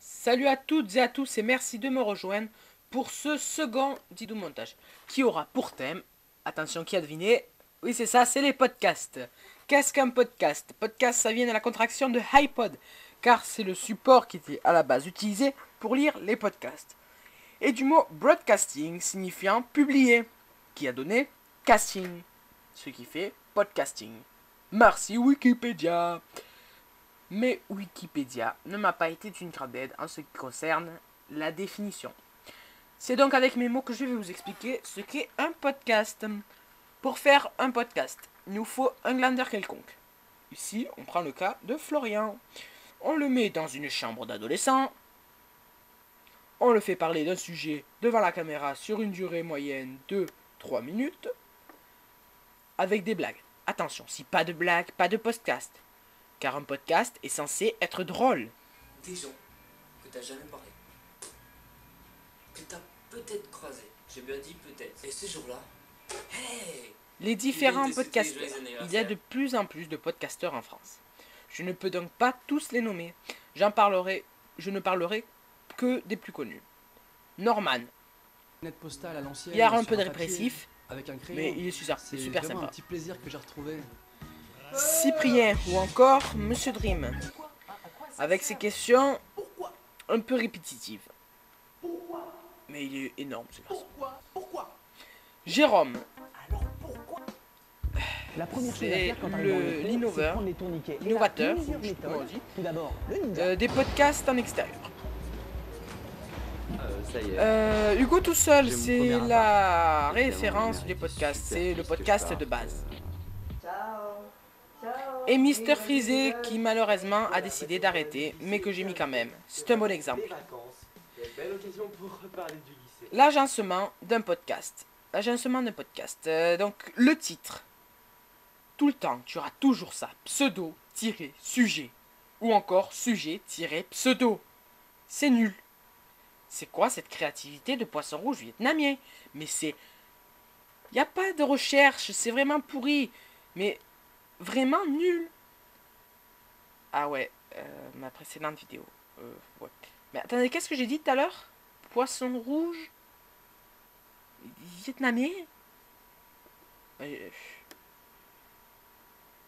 Salut à toutes et à tous et merci de me rejoindre pour ce second Didou Montage qui aura pour thème, attention qui a deviné, oui c'est ça, c'est les podcasts. Qu'est-ce qu'un podcast? Podcast ça vient de la contraction de iPod car c'est le support qui était à la base utilisé pour lire les podcasts. Et du mot broadcasting signifiant publier qui a donné casting, ce qui fait podcasting. Merci Wikipédia. Mais Wikipédia ne m'a pas été d'une grande aide en ce qui concerne la définition. C'est donc avec mes mots que je vais vous expliquer ce qu'est un podcast. Pour faire un podcast, il nous faut un glandeur quelconque. Ici, on prend le cas de Florian. On le met dans une chambre d'adolescent. On le fait parler d'un sujet devant la caméra sur une durée moyenne de 3 minutes. Avec des blagues. Attention, si pas de blagues, pas de podcast. Car un podcast est censé être drôle. Des gens que t'as jamais parlé, que t'as peut-être croisé, j'ai bien dit peut-être, et ce jour-là, hey, Les différents podcasteurs. Il y a de plus en plus de podcasteurs en France. Je ne peux donc pas tous les nommer. Je ne parlerai que des plus connus. Norman. Il y a un peu de répressif, mais il est super sympa. Un petit plaisir que j'ai retrouvé. Cyprien ou encore Monsieur Dream, avec ses questions un peu répétitives. Mais il est énorme ce garçon. Jérôme, c'est l'innovateur, des podcasts en extérieur. Hugo tout seul, c'est la référence des podcasts, c'est le podcast de base. Et Mister Freezy qui malheureusement a décidé d'arrêter, mais que j'ai mis quand même. C'est un bon exemple. L'agencement d'un podcast. Donc le titre. Tout le temps, tu auras toujours ça. Pseudo-sujet. Ou encore sujet-pseudo. C'est nul. C'est quoi cette créativité de poisson rouge vietnamien? Mais c'est... Il n'y a pas de recherche, c'est vraiment pourri. Mais... vraiment nul. Ah ouais, ma précédente vidéo. Ouais. Mais attendez, qu'est-ce que j'ai dit tout à l'heure? Poisson rouge vietnamien.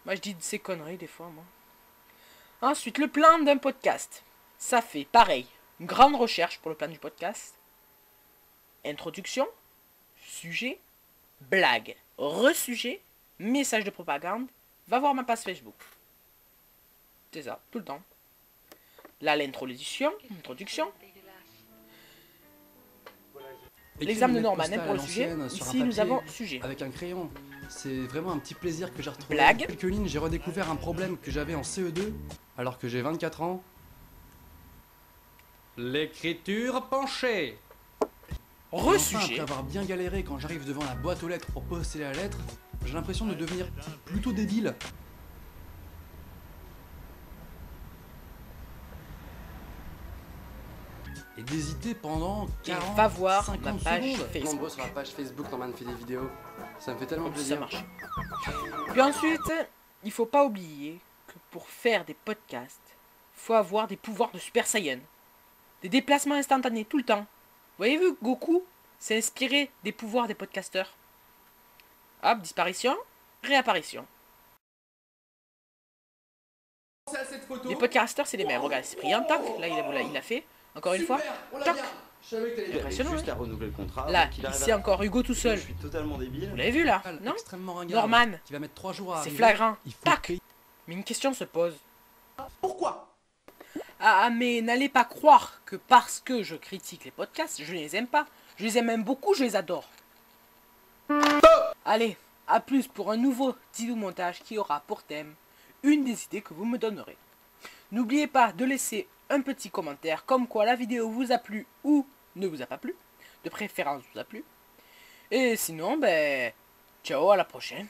Moi je dis ces conneries des fois moi. Ensuite, le plan d'un podcast. Ça fait pareil. Une grande recherche pour le plan du podcast. Introduction. Sujet. Blague. Re-sujet. Message de propagande. Va voir ma page Facebook. C'est ça, tout le temps. Là, l'introduction. L'examen de Norman pour le sujet. Ici, nous avons sujet. Avec un crayon. C'est vraiment un petit plaisir que j'ai retrouvé. Blague. Quelques lignes, j'ai redécouvert un problème que j'avais en CE2, alors que j'ai 24 ans. L'écriture penchée. Re-sujet. Enfin, après avoir bien galéré quand j'arrive devant la boîte aux lettres pour poster la lettre, j'ai l'impression de devenir plutôt débile. Et d'hésiter pendant 40, va voir 50 ma page secondes. Facebook. Nombreux sur la page Facebook, Norman fait des vidéos. Ça me fait tellement Ça plaisir. marche. Puis ensuite, il faut pas oublier que pour faire des podcasts, faut avoir des pouvoirs de Super Saiyan. Des déplacements instantanés tout le temps. Vous avez vu, Goku s'est inspiré des pouvoirs des podcasteurs. Hop, disparition, réapparition. Les podcasters, c'est les mêmes. Regarde, c'est Cyprien, tac, là il l'a fait. Encore une fois, tac. Impressionnant, Juste hein. à renouveler le contrat. Là, qu'il arrive ici à- encore Hugo tout seul. Je suis totalement débile. Vous l'avez vu là? Non? Extrêmement ringard, Norman, qui va mettre 3 jours à c'est arriver. flagrant. Il faut Tac. que- Mais une question se pose. Pourquoi? Ah, mais n'allez pas croire que parce que je critique les podcasts, je les aime pas. Je les aime même beaucoup, je les adore. Allez, à plus pour un nouveau Didou Montage qui aura pour thème une des idées que vous me donnerez. N'oubliez pas de laisser un petit commentaire comme quoi la vidéo vous a plu ou ne vous a pas plu. De préférence vous a plu. Et sinon, ben, ciao, à la prochaine.